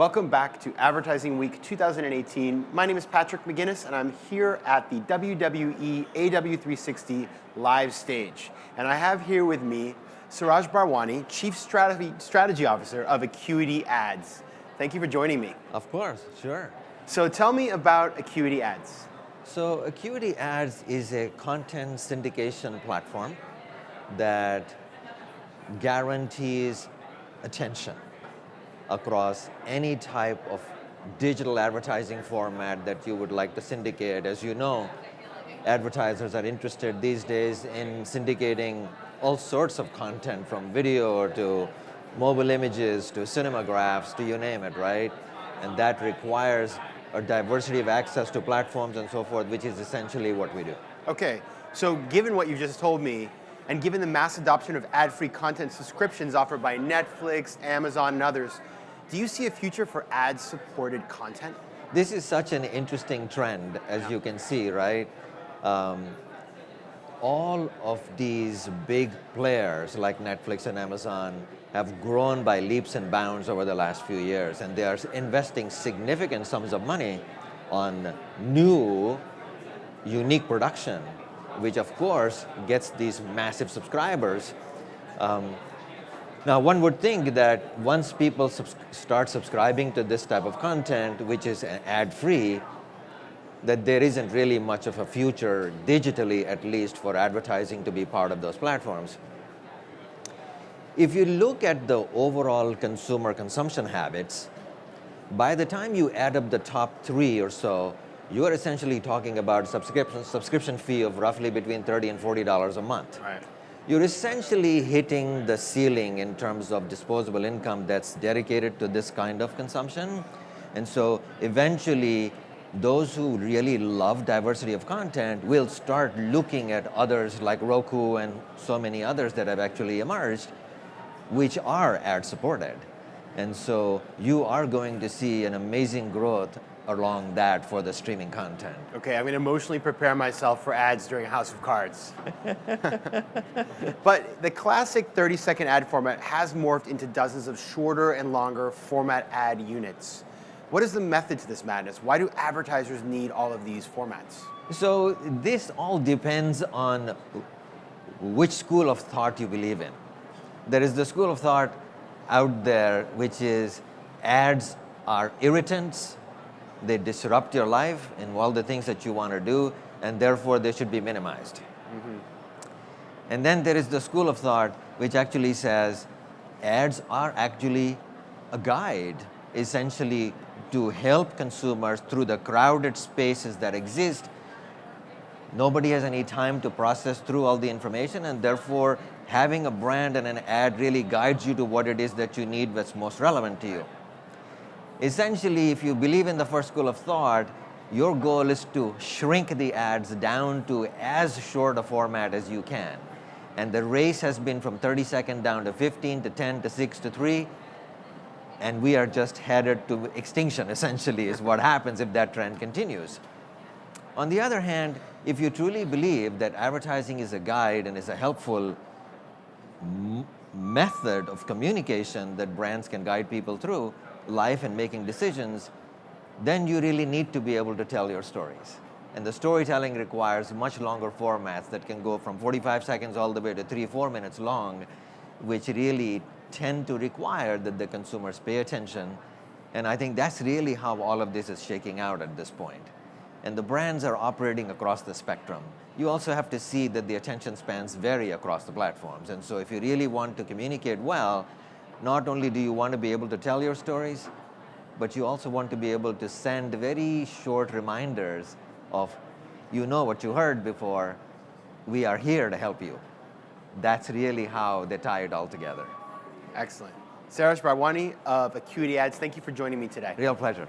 Welcome back to Advertising Week 2018. My name is Patrick McGuinness, and I'm here at the WWE AW360 live stage. And I have here with me Seraj Bharwani, Chief Strategy Officer of Acuity Ads. Thank you for joining me. Of course, sure. So tell me about Acuity Ads. So Acuity Ads is a content syndication platform that guarantees attention across any type of digital advertising format that you would like to syndicate. As you know, advertisers are interested these days in syndicating all sorts of content, from video to mobile images to cinemagraphs to you name it, right? And that requires a diversity of access to platforms and so forth, which is essentially what we do. Okay, so given what you've just told me, and given the mass adoption of ad-free content subscriptions offered by Netflix, Amazon, and others, do you see a future for ad-supported content? This is such an interesting trend, as you can see, right? All of these big players like Netflix and Amazon have grown by leaps and bounds over the last few years, and they are investing significant sums of money on new, unique production, which of course gets these massive subscribers. Now, one would think that once people start subscribing to this type of content, which is ad-free, that there isn't really much of a future, digitally at least, for advertising to be part of those platforms. If you look at the overall consumer consumption habits, by the time you add up the top 3 or so, you are essentially talking about a subscription fee of roughly between $30 and $40 a month. Right. You're essentially hitting the ceiling in terms of disposable income that's dedicated to this kind of consumption. And so eventually, those who really love diversity of content will start looking at others like Roku and so many others that have actually emerged, which are ad-supported. And so you are going to see an amazing growth along that for the streaming content. Okay, I'm going to emotionally prepare myself for ads during House of Cards. But the classic 30-second ad format has morphed into dozens of shorter and longer format ad units. What is the method to this madness? Why do advertisers need all of these formats? So this all depends on which school of thought you believe in. There is the school of thought out there which is ads are irritants, they disrupt your life and all the things that you want to do, and therefore they should be minimized. Mm-hmm. And then there is the school of thought which actually says ads are actually a guide, essentially, to help consumers through the crowded spaces that exist. Nobody has any time to process through all the information, and therefore having a brand and an ad really guides you to what it is that you need that's most relevant to you. Essentially, if you believe in the first school of thought, your goal is to shrink the ads down to as short a format as you can. And the race has been from 30 seconds down to 15 to 10 to 6 to 3. And we are just headed to extinction, essentially, is what happens if that trend continues. On the other hand, if you truly believe that advertising is a guide and is a helpful method of communication that brands can guide people through life and making decisions, then you really need to be able to tell your stories. And the storytelling requires much longer formats that can go from 45 seconds all the way to 3-4 minutes long, which really tend to require that the consumers pay attention. And I think that's really how all of this is shaking out at this point. And the brands are operating across the spectrum. You also have to see that the attention spans vary across the platforms. And so if you really want to communicate well, not only do you want to be able to tell your stories, but you also want to be able to send very short reminders of, you know what you heard before, we are here to help you. That's really how they tie it all together. Excellent. Seraj Bharwani of Acuity Ads, thank you for joining me today. Real pleasure.